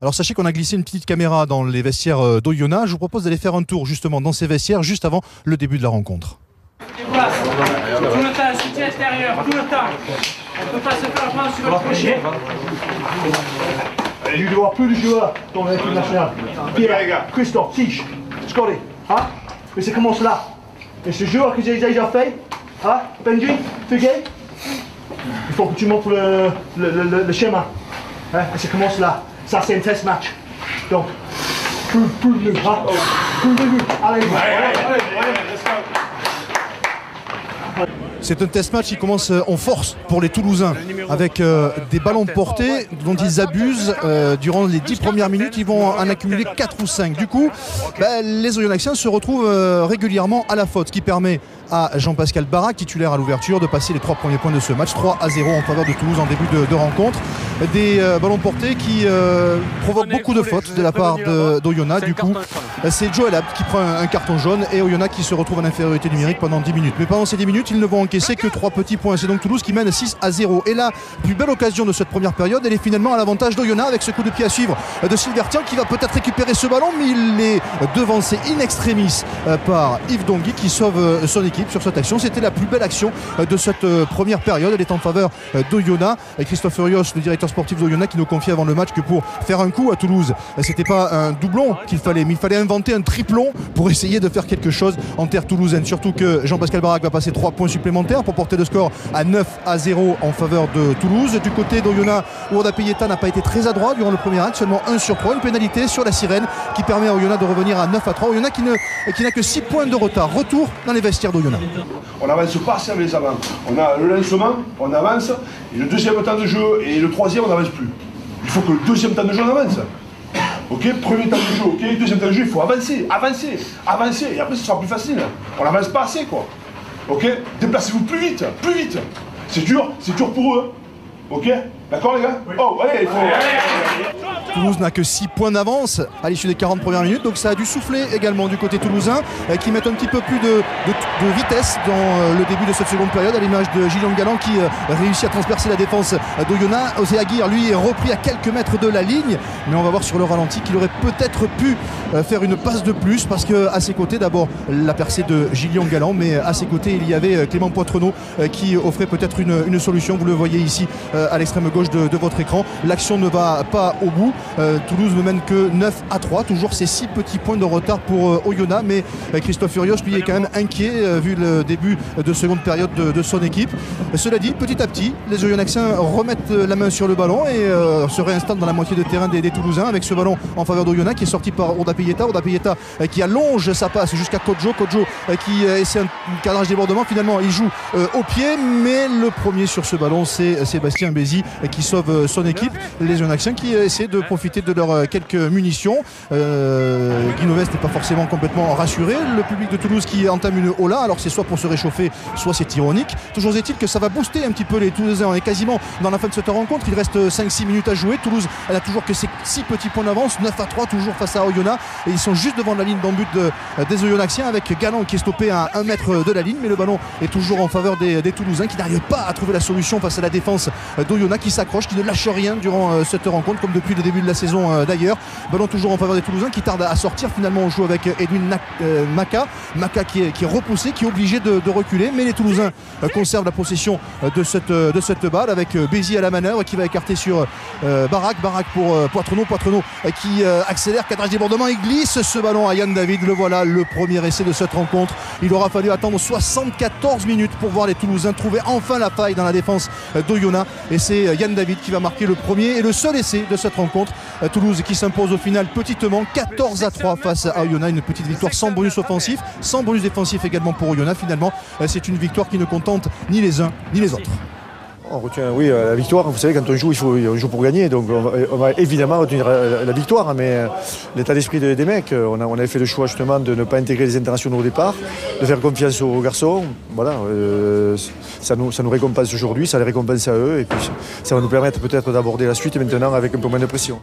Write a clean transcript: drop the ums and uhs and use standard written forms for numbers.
Alors sachez qu'on a glissé une petite caméra dans les vestiaires d'Oyonnax. Je vous propose d'aller faire un tour justement dans ces vestiaires juste avant le début de la rencontre. Déplace. Tout le temps, soutien extérieur, tout le temps. On ne peut pas se faire prendre sur le crochet. Je dois avoir plus de joueurs dans l'équipe nationale. Pierre, Christophe, Tiche, Scotty. Hein? Mais ça commence là. Et ce joueur que j'ai déjà fait, hein? Benji, Figuet, il faut que tu montres le schéma. Hein? Et ça commence là. Ça, c'est un test match. Donc, plus de nous. Hein? Plus de nous. Allez, C'est un test match qui commence en force pour les Toulousains avec des ballons de portée dont ils abusent durant les 10 premières minutes. Ils vont en accumuler 4 ou 5. Du coup, les Oyonnaxiens se retrouvent régulièrement à la faute, ce qui permet à Jean-Pascal Barak, titulaire à l'ouverture, de passer les 3 premiers points de ce match. 3-0 en faveur de Toulouse en début de rencontre. Des ballons de portée qui provoquent beaucoup de fautes de la part d'Oyonnax. Du coup, c'est Joel Abd qui prend un carton jaune et Oyonnax qui se retrouve en infériorité numérique pendant 10 minutes. Mais pendant ces 10 minutes, ils ne vont encaisser que 3 petits points. C'est donc Toulouse qui mène 6-0. Et la plus belle occasion de cette première période, elle est finalement à l'avantage d'Oyonnax avec ce coup de pied à suivre de Silvertian qui va peut-être récupérer ce ballon, mais il est devancé in extremis par Yves Dongui qui sauve son équipe sur cette action. C'était la plus belle action de cette première période. Elle est en faveur d'Oyonnax. Christophe Furios, le directeur sportif d'Oyonnax, qui nous confie avant le match que pour faire un coup à Toulouse, c'était pas un doublon qu'il fallait, mais il fallait inventer un triplon pour essayer de faire quelque chose en terre toulousaine. Surtout que Jean-Pascal Barak va passer 3 points supplémentaires pour porter le score à 9-0 en faveur de Toulouse. Du côté d'Oyonnax, Ourda Payeta n'a pas été très adroit durant le premier acte, seulement 1 sur 3, une pénalité sur la sirène qui permet à Oyonnax de revenir à 9-3. Oyonnax qui n'a que 6 points de retard. Retour dans les vestiaires d'Oyonnax. On n'avance pas si on les avance. On a le lancement, on avance, et le deuxième temps de jeu et le troisième, on n'avance plus. Il faut que le deuxième temps de jeu, on avance. Ok, premier temps de jeu, ok, deuxième temps de jeu, il faut avancer, et après ce sera plus facile. On n'avance pas assez, quoi. Ok, déplacez-vous plus vite. C'est dur pour eux. Ok, d'accord les gars? Oui. Oh, allez, il faut... Toulouse n'a que 6 points d'avance à l'issue des 40 premières minutes, donc ça a dû souffler également du côté toulousain qui met un petit peu plus de vitesse dans le début de cette seconde période, à l'image de Gillian Galland qui réussit à transpercer la défense d'Oyonnax. Osé Aguirre, lui, est repris à quelques mètres de la ligne, mais on va voir sur le ralenti qu'il aurait peut-être pu faire une passe de plus, parce qu'à ses côtés, d'abord la percée de Gillian Galland, mais à ses côtés il y avait Clément Poitrenaud qui offrait peut-être une solution. Vous le voyez ici à l'extrême gauche de votre écran. L'action ne va pas au bout. Toulouse ne mène que 9-3, toujours ces 6 petits points de retard pour Oyonnax, mais Christophe Furios lui est quand même inquiet vu le début de seconde période de son équipe. Cela dit, petit à petit, les Oyonnaxiens remettent la main sur le ballon et se réinstallent dans la moitié de terrain des Toulousains avec ce ballon en faveur d'Oyonnax qui est sorti par Ourda Payeta qui allonge sa passe jusqu'à Kodjo qui essaie un cadrage débordement. Finalement il joue au pied, mais le premier sur ce ballon c'est Sébastien Bézi qui sauve son équipe. Les Oyonnaxiens qui essaient de profiter de leurs quelques munitions. Guinoves n'est pas forcément complètement rassuré. Le public de Toulouse qui entame une hola, alors c'est soit pour se réchauffer, soit c'est ironique. Toujours est-il que ça va booster un petit peu les Toulousains. On est quasiment dans la fin de cette rencontre. Il reste 5-6 minutes à jouer. Toulouse, elle n'a toujours que ses 6 petits points d'avance, 9-3 toujours face à Oyonnax. Et ils sont juste devant la ligne d'en-but des Oyonnaxiens avec Galland qui est stoppé à 1 mètre de la ligne. Mais le ballon est toujours en faveur des Toulousains qui n'arrivent pas à trouver la solution face à la défense d'Oyonnax qui s'accroche, qui ne lâche rien durant cette rencontre comme depuis le début de la saison d'ailleurs. Ballon toujours en faveur des Toulousains qui tarde à sortir. Finalement on joue avec Edwin Maka qui est repoussé, qui est obligé de reculer, mais les Toulousains conservent la possession de cette balle avec Bézi à la manœuvre qui va écarter sur Barak pour Poitrenaud qui accélère, cadrage débordement, il glisse ce ballon à Yann David. Le voilà, le premier essai de cette rencontre. Il aura fallu attendre 74 minutes pour voir les Toulousains trouver enfin la faille dans la défense d'Oyonnax, et c'est Yann David qui va marquer le premier et le seul essai de cette rencontre. Toulouse qui s'impose au final petitement 14-3 face à Oyonnax, une petite victoire sans bonus offensif, sans bonus défensif également pour Oyonnax. Finalement c'est une victoire qui ne contente ni les uns ni les autres. On retient, oui, la victoire. Vous savez, quand on joue, on joue pour gagner. Donc on va évidemment retenir la victoire. Mais l'état d'esprit des mecs, on avait fait le choix justement de ne pas intégrer les internationaux au départ, de faire confiance aux garçons. Voilà, ça nous récompense aujourd'hui, ça les récompense à eux. Et puis ça va nous permettre peut-être d'aborder la suite maintenant avec un peu moins de pression.